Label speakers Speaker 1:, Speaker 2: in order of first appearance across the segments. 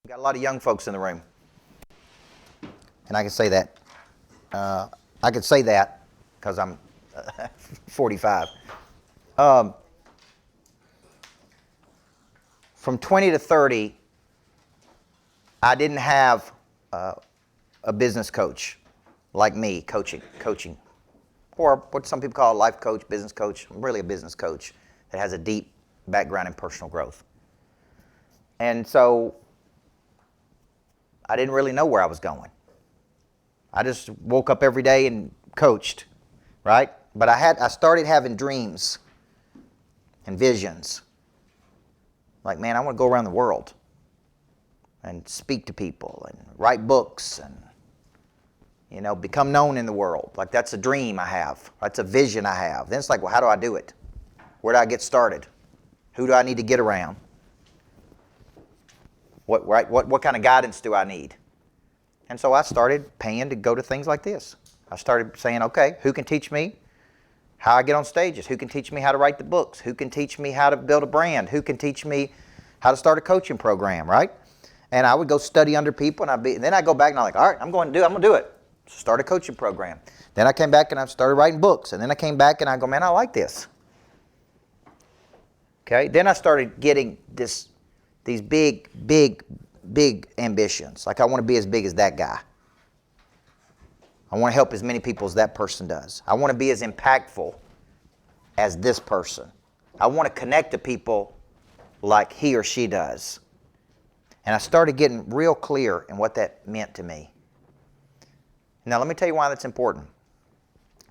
Speaker 1: We've got a lot of young folks in the room. And I can say that. I can say that because I'm 45. From 20 to 30, I didn't have a business coach like me coaching, or what some people call a life coach, business coach. I'm really a business coach that has a deep background in personal growth. And so I didn't really know where I was going. I just woke up every day and coached, right? But I started having dreams and visions. Like, man, I want to go around the world and speak to people and write books and, become known in the world. Like, that's a dream I have. That's a vision I have. Then it's like, well, how do I do it? Where do I get started? Who do I need to get around? What kind of guidance do I need? And so I started paying to go to things like this. I started saying, okay, who can teach me how I get on stages? Who can teach me how to write the books? Who can teach me how to build a brand? Who can teach me how to start a coaching program, right? And I would go study under people, and then I go back and I'm like, all right, I'm going to do it. Start a coaching program. Then I came back and I started writing books. And then I came back and I go, man, I like this. Okay. Then I started getting these big ambitions. Like, I want to be as big as that guy. I want to help as many people as that person does. I want to be as impactful as this person. I want to connect to people like he or she does. And I started getting real clear in what that meant to me. Now, let me tell you why that's important.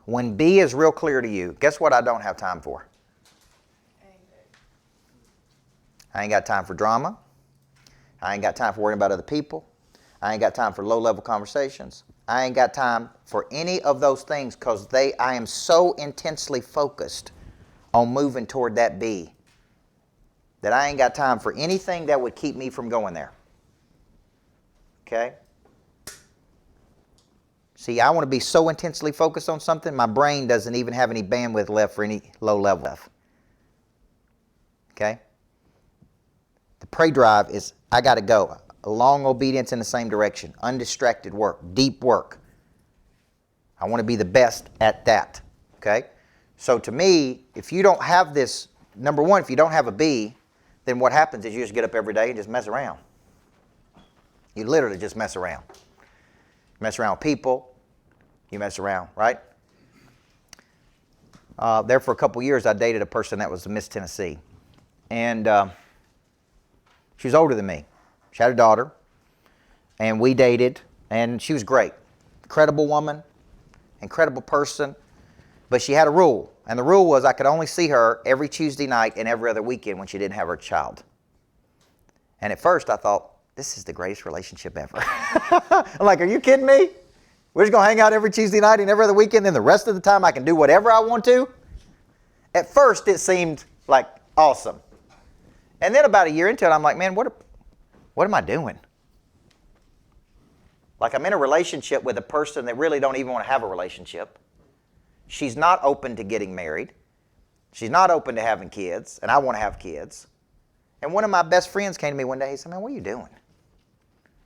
Speaker 1: When B is real clear to you, guess what I don't have time for? I ain't got time for drama. I ain't got time for worrying about other people. I ain't got time for low-level conversations. I ain't got time for any of those things because I am so intensely focused on moving toward that B that I ain't got time for anything that would keep me from going there. Okay? See, I want to be so intensely focused on something, my brain doesn't even have any bandwidth left for any low-level stuff. Okay? The pray drive is, I got to go. A long obedience in the same direction. Undistracted work. Deep work. I want to be the best at that. Okay? So to me, if you don't have this, number one, if you don't have a B, then what happens is you just get up every day and just mess around. You literally just mess around. You mess around with people. You mess around, right? There for a couple years, I dated a person that was a Miss Tennessee. And she was older than me. She had a daughter. And we dated. And she was great. Incredible woman. Incredible person. But she had a rule. And the rule was I could only see her every Tuesday night and every other weekend when she didn't have her child. And at first I thought, this is the greatest relationship ever. I'm like, are you kidding me? We're just going to hang out every Tuesday night and every other weekend, and the rest of the time I can do whatever I want to? At first it seemed like awesome. And then about a year into it, I'm like, man, what am I doing? Like, I'm in a relationship with a person that really don't even want to have a relationship. She's not open to getting married. She's not open to having kids, and I want to have kids. And one of my best friends came to me one day. He said, man, what are you doing?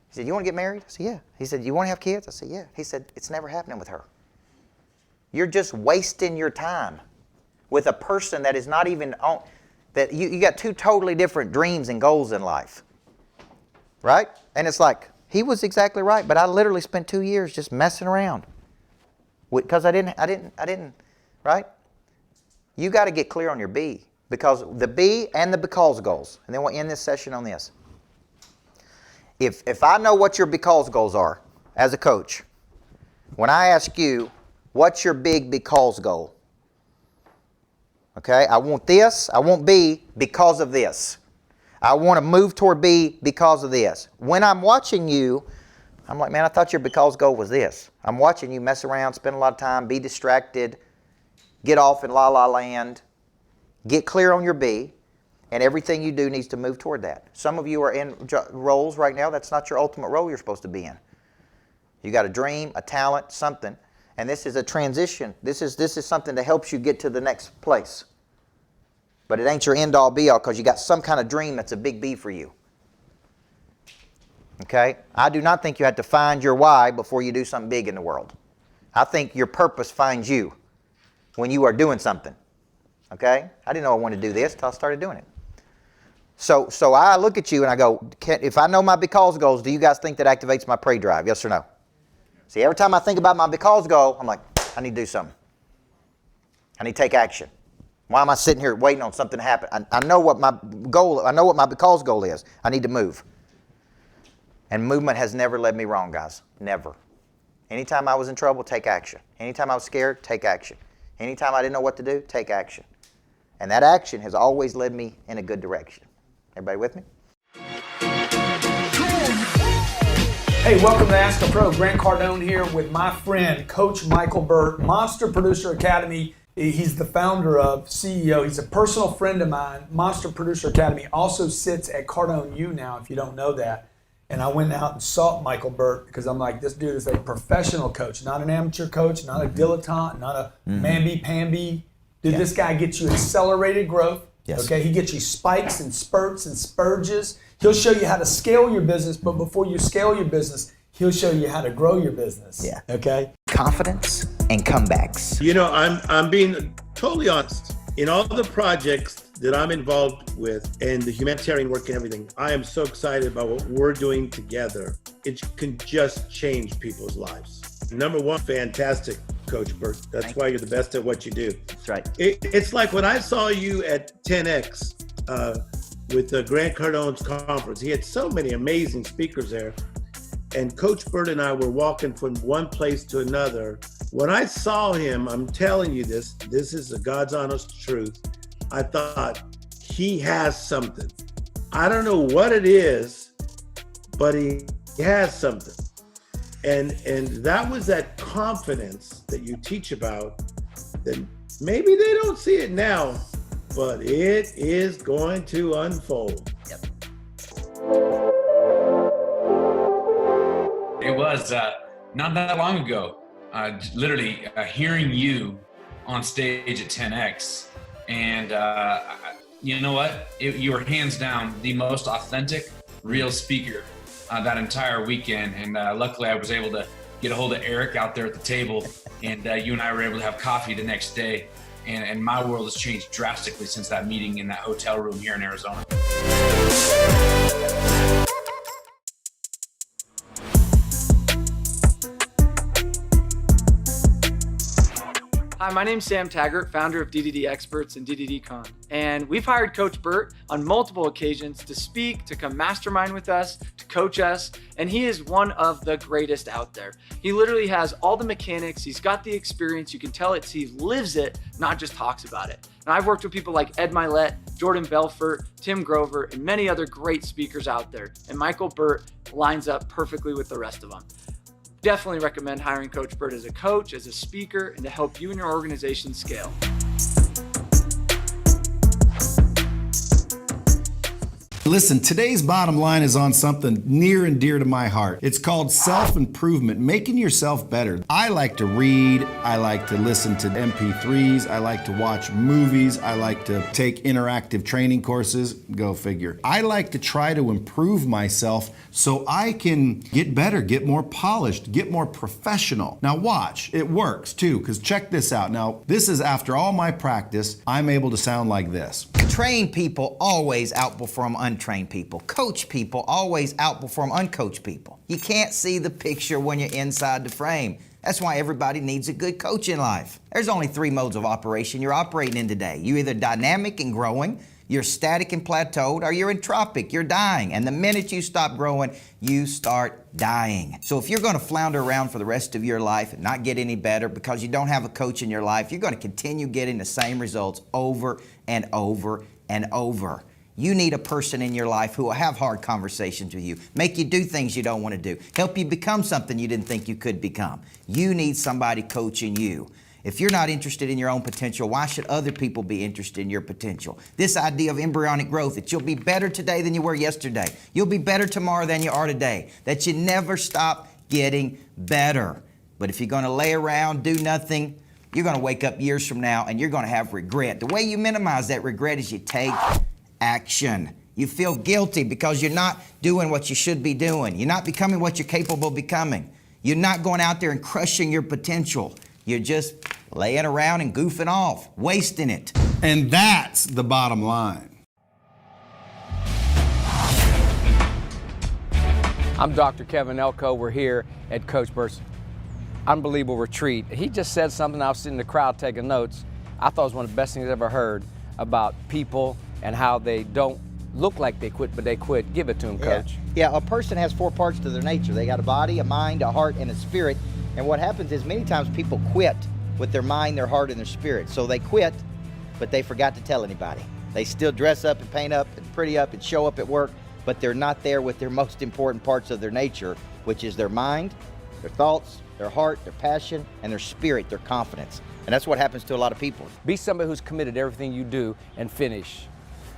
Speaker 1: He said, you want to get married? I said, yeah. He said, you want to have kids? I said, yeah. He said, it's never happening with her. You're just wasting your time with a person that is not even on, that you got two totally different dreams and goals in life. Right? And it's like, he was exactly right, but I literally spent 2 years just messing around. Because I didn't, right? You got to get clear on your B. Because the B and the because goals. And then we'll end this session on this. If I know what your because goals are as a coach, when I ask you, what's your big because goal? Okay, I want this, I want B because of this. I want to move toward B because of this. When I'm watching you, I'm like, man, I thought your because goal was this. I'm watching you mess around, spend a lot of time, be distracted, get off in la-la land, get clear on your B, and everything you do needs to move toward that. Some of you are in roles right now, that's not your ultimate role you're supposed to be in. You got a dream, a talent, something, and this is a transition. This is something that helps you get to the next place. But it ain't your end-all be-all because you got some kind of dream that's a big B for you. Okay? I do not think you have to find your why before you do something big in the world. I think your purpose finds you when you are doing something. Okay? I didn't know I wanted to do this until I started doing it. So I look at you and I go, if I know my because goals, do you guys think that activates my pray drive? Yes or no? See, every time I think about my because goal, I'm like, I need to do something. I need to take action. Why am I sitting here waiting on something to happen? I know what my goal, I know what my because goal is. I need to move. And movement has never led me wrong, guys. Never. Anytime I was in trouble, take action. Anytime I was scared, take action. Anytime I didn't know what to do, take action. And that action has always led me in a good direction. Everybody with me?
Speaker 2: Hey, welcome to Ask a Pro. Grant Cardone here with my friend, Coach Michael Burt, Monster Producer Academy. He's the founder of, CEO. He's a personal friend of mine. Monster Producer Academy also sits at Cardone U now, if you don't know that. And I went out and sought Michael Burt because I'm like, this dude is a professional coach, not an amateur coach, not a dilettante, not a mamby-pamby. Dude, This guy gets you accelerated growth. Yes. Okay, he gets you spikes and spurts and spurges. He'll show you how to scale your business, but before you scale your business, he'll show you how to grow your business.
Speaker 1: Yeah.
Speaker 2: Okay.
Speaker 1: Confidence and comebacks.
Speaker 3: You know, I'm being totally honest. In all the projects that I'm involved with and the humanitarian work and everything, I am so excited about what we're doing together. It can just change people's lives. Number one, fantastic, Coach Burt. That's why you're the best at what you do.
Speaker 1: That's right.
Speaker 3: It's like when I saw you at 10X with Grant Cardone's conference. He had so many amazing speakers there. And Coach Burt and I were walking from one place to another. When I saw him, I'm telling you this is the God's honest truth. I thought, he has something. I don't know what it is, but he has something. And that was that confidence that you teach about, that maybe they don't see it now, but it is going to unfold.
Speaker 1: Yep.
Speaker 4: It was not that long ago, literally hearing you on stage at 10X. And you know what? You were hands down the most authentic, real speaker that entire weekend. And luckily I was able to get a hold of Eric out there at the table, and you and I were able to have coffee the next day. And my world has changed drastically since that meeting in that hotel room here in Arizona.
Speaker 5: Hi, my name's Sam Taggart, founder of DDD Experts and DDD-Con. And we've hired Coach Burt on multiple occasions to speak, to come mastermind with us, to coach us, and he is one of the greatest out there. He literally has all the mechanics, he's got the experience, you can tell he lives it, not just talks about it. And I've worked with people like Ed Milet, Jordan Belfort, Tim Grover, and many other great speakers out there. And Michael Burt lines up perfectly with the rest of them. Definitely recommend hiring Coach Burt as a coach, as a speaker, and to help you and your organization scale.
Speaker 6: Listen, today's bottom line is on something near and dear to my heart. It's called self-improvement, making yourself better. I like to read, I like to listen to MP3s, I like to watch movies, I like to take interactive training courses, go figure. I like to try to improve myself so I can get better, get more polished, get more professional. Now watch, it works too, because check this out. Now, this is after all my practice, I'm able to sound like this.
Speaker 1: Trained people always outperform untrained people. Coach people always outperform uncoached people. You can't see the picture when you're inside the frame. That's why everybody needs a good coach in life. There's only 3 modes of operation you're operating in today. You're either dynamic and growing, you're static and plateaued, or you're entropic, you're dying. And the minute you stop growing, you start dying. So if you're going to flounder around for the rest of your life and not get any better because you don't have a coach in your life, you're going to continue getting the same results over and over and over. You need a person in your life who will have hard conversations with you, make you do things you don't want to do, help you become something you didn't think you could become. You need somebody coaching you. If you're not interested in your own potential, why should other people be interested in your potential? This idea of embryonic growth, that you'll be better today than you were yesterday. You'll be better tomorrow than you are today. That you never stop getting better. But if you're going to lay around, do nothing, you're going to wake up years from now and you're going to have regret. The way you minimize that regret is you take action. You feel guilty because you're not doing what you should be doing. You're not becoming what you're capable of becoming. You're not going out there and crushing your potential. You're just laying around and goofing off, wasting it.
Speaker 6: And that's the bottom line.
Speaker 7: I'm Dr. Kevin Elko. We're here at Coach Bert's unbelievable retreat. He just said something. I was sitting in the crowd taking notes. I thought it was one of the best things I've ever heard about people and how they don't look like they quit, but they quit. Give it to them, Coach.
Speaker 8: Yeah, a person has 4 parts to their nature. They got a body, a mind, a heart, and a spirit. And what happens is many times people quit with their mind, their heart, and their spirit. So they quit, but they forgot to tell anybody. They still dress up and paint up and pretty up and show up at work, but they're not there with their most important parts of their nature, which is their mind, their thoughts, their heart, their passion, and their spirit, their confidence. And that's what happens to a lot of people.
Speaker 7: Be somebody who's committed to everything you do and finish.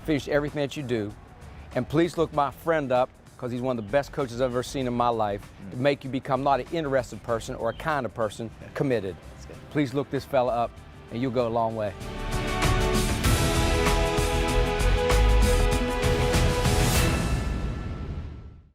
Speaker 7: Finish everything that you do. And please look my friend up, because he's one of the best coaches I've ever seen in my life, to make you become not an interested person or a kind of person, committed. Please look this fella up and you'll go a long way.